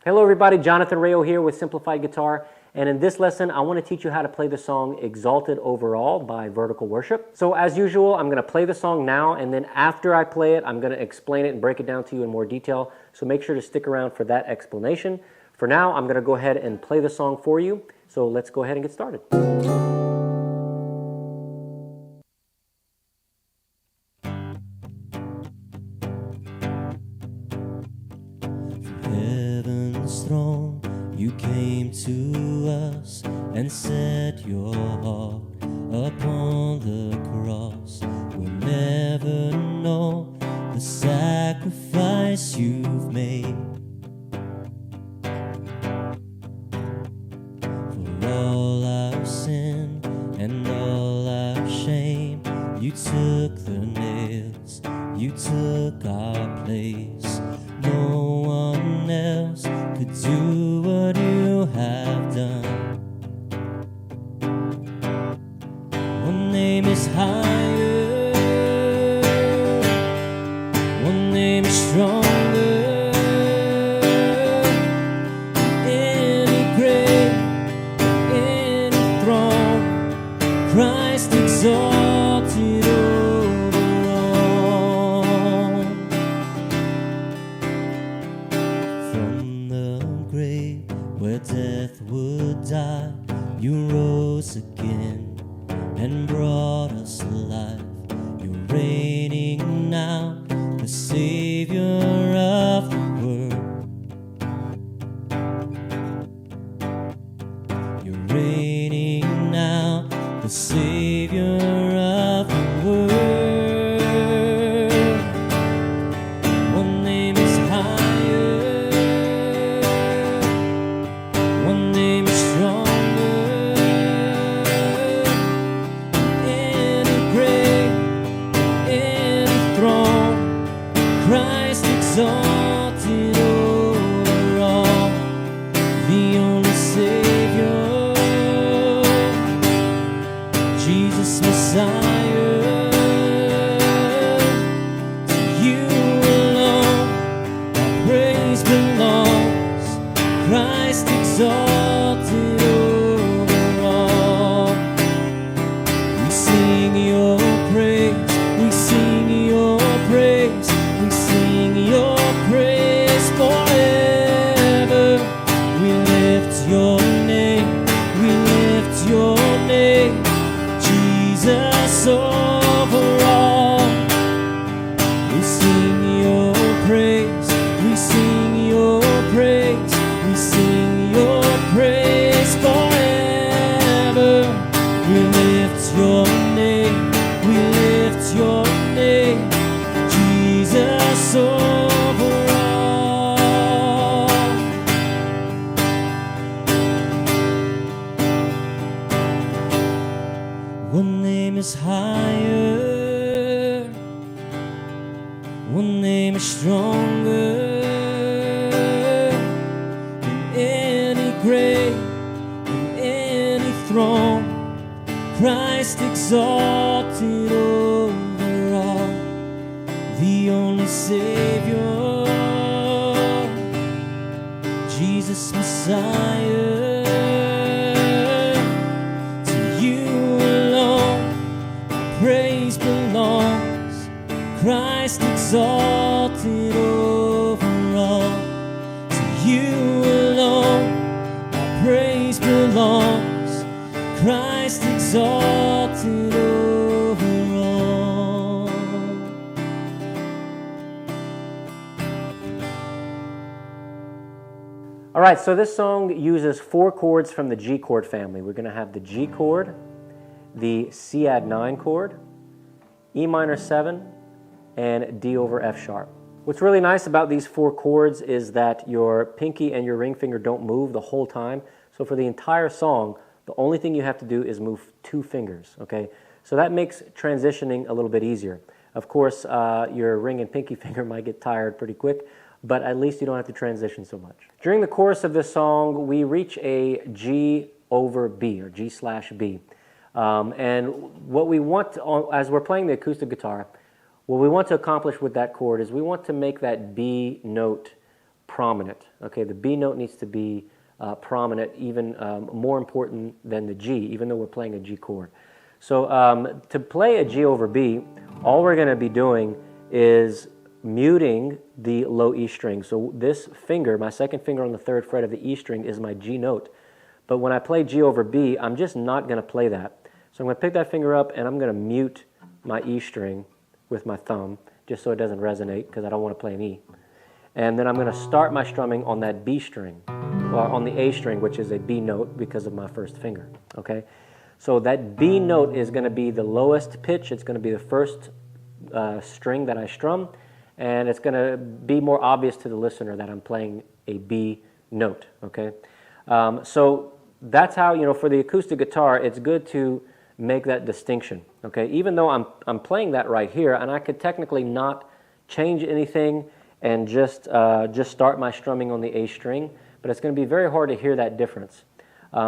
Hello everybody, Jonathan Rayo here with Simplified Guitar, and in this lesson I want to teach you how to play the song Exalted Over All by Vertical Worship. So as usual, I'm going to play the song now, and then after I play it, I'm going to explain it and break it down to you in more detail, so make sure to stick around for that explanation. For now, I'm going to go ahead and play the song for you, so let's go ahead and get started. Heaven's throne, you came to us and set your heart upon the cross. We'll never know the sacrifice you've made. For all our sin and all our shame, you took the nails, you took our place. No one else could do what you have done. One name is higher, one name is stronger. Any grave, any throne, Christ exalted over all. From the grave where death would die, you rose again and brought us life. You're reigning now, the Savior of the world. You're reigning now, the Savior of the world. One name is higher, one name is stronger. Any grave, any throne, Christ exalted over all. The only Savior, Jesus Messiah. To you alone our praise belongs. Christ exalted over all. We sing your praise, we sing your praise, we sing your praise forever. We lift your name, we lift your name, Jesus over all. We sing your praise, we sing your praise, we sing your praise forever. We lift your name, we lift your name, Jesus over all. One name is higher, one name is stronger. In any grave, in any throne, Christ exalted over all. The only Savior, Jesus Messiah. To you alone our praise belongs. Christ exalted over all. To you alone our praise belongs. Christ exalted over all. All right, so this song uses 4 chords from the G chord family. We're going to have the G chord, the C add 9 chord, E minor 7, and D over F sharp. What's really nice about these 4 chords is that your pinky and your ring finger don't move the whole time. So for the entire song, the only thing you have to do is move 2 fingers, okay? So that makes transitioning a little bit easier. Of course, your ring and pinky finger might get tired pretty quick, but at least you don't have to transition so much. During the chorus of this song, we reach a G over B, or G slash B. And what we want, as we're playing the acoustic guitar, what we want to accomplish with that chord is we want to make that B note prominent. Okay, the B note needs to be prominent, even more important than the G, even though we're playing a G chord. So to play a G over B, all we're going to be doing is muting the low E string. So this finger, my second finger on the 3rd fret of the E string, is my G note. But when I play G over B, I'm just not going to play that. So I'm going to pick that finger up and I'm going to mute my E string with my thumb, just so it doesn't resonate, because I don't want to play an E. And then I'm going to start my strumming on that B string, or on the A string, which is a B note because of my first finger. Okay, so that B note is going to be the lowest pitch. It's going to be the first string that I strum, and it's going to be more obvious to the listener that I'm playing a B note. Okay, so that's how, you know, for the acoustic guitar, it's good to make that distinction. Okay, even though I'm playing that right here, and I could technically not change anything and just start my strumming on the A string, but it's going to be very hard to hear that difference.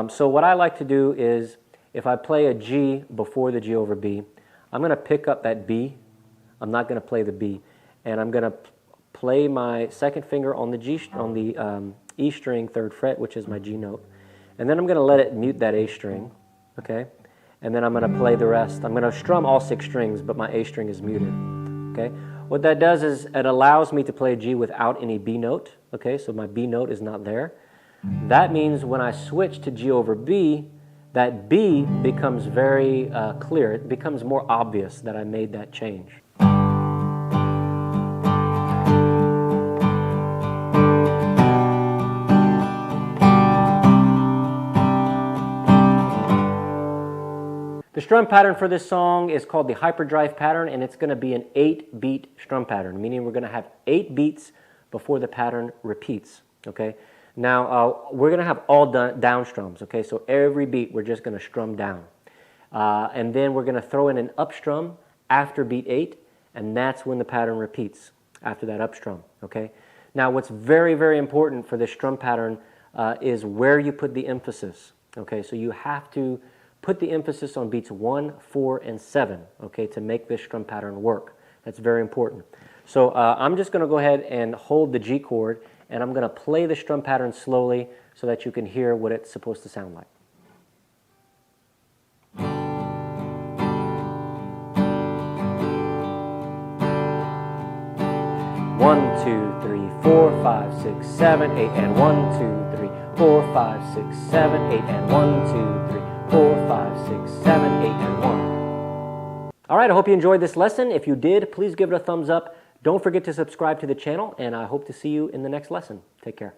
So what I like to do is, if I play a G before the G over B, I'm going to pick up that B. I'm not going to play the B, and I'm going to play my second finger on the E string 3rd fret, which is my G note, and then I'm going to let it mute that A string. Okay, and then I'm going to play the rest. I'm going to strum all 6 strings, but my A string is muted. Okay. What that does is it allows me to play a G without any B note. Okay, so my B note is not there. That means when I switch to G over B, that B becomes very clear. It becomes more obvious that I made that change. The strum pattern for this song is called the hyperdrive pattern, and it's going to be an 8-beat strum pattern, meaning we're going to have 8 beats before the pattern repeats. Okay. Now we're going to have all down strums. Okay, so every beat we're just going to strum down, and then we're going to throw in an up strum after beat 8, and that's when the pattern repeats after that up strum. Okay. Now what's very, very important for this strum pattern is where you put the emphasis. Okay, so you have to put the emphasis on beats 1, 4, and 7, okay, to make this strum pattern work. That's very important. So I'm just going to go ahead and hold the G chord, and I'm going to play the strum pattern slowly so that you can hear what it's supposed to sound like. 1, 2, 3, 4, 5, 6, 7, 8, and 1, 2, 3, 4, 5, 6, 7, 8, and 1, 2, 3, 4, 5, 6, 7, 8, and 1. All right, I hope you enjoyed this lesson. If you did, please give it a thumbs up. Don't forget to subscribe to the channel, and I hope to see you in the next lesson. Take care.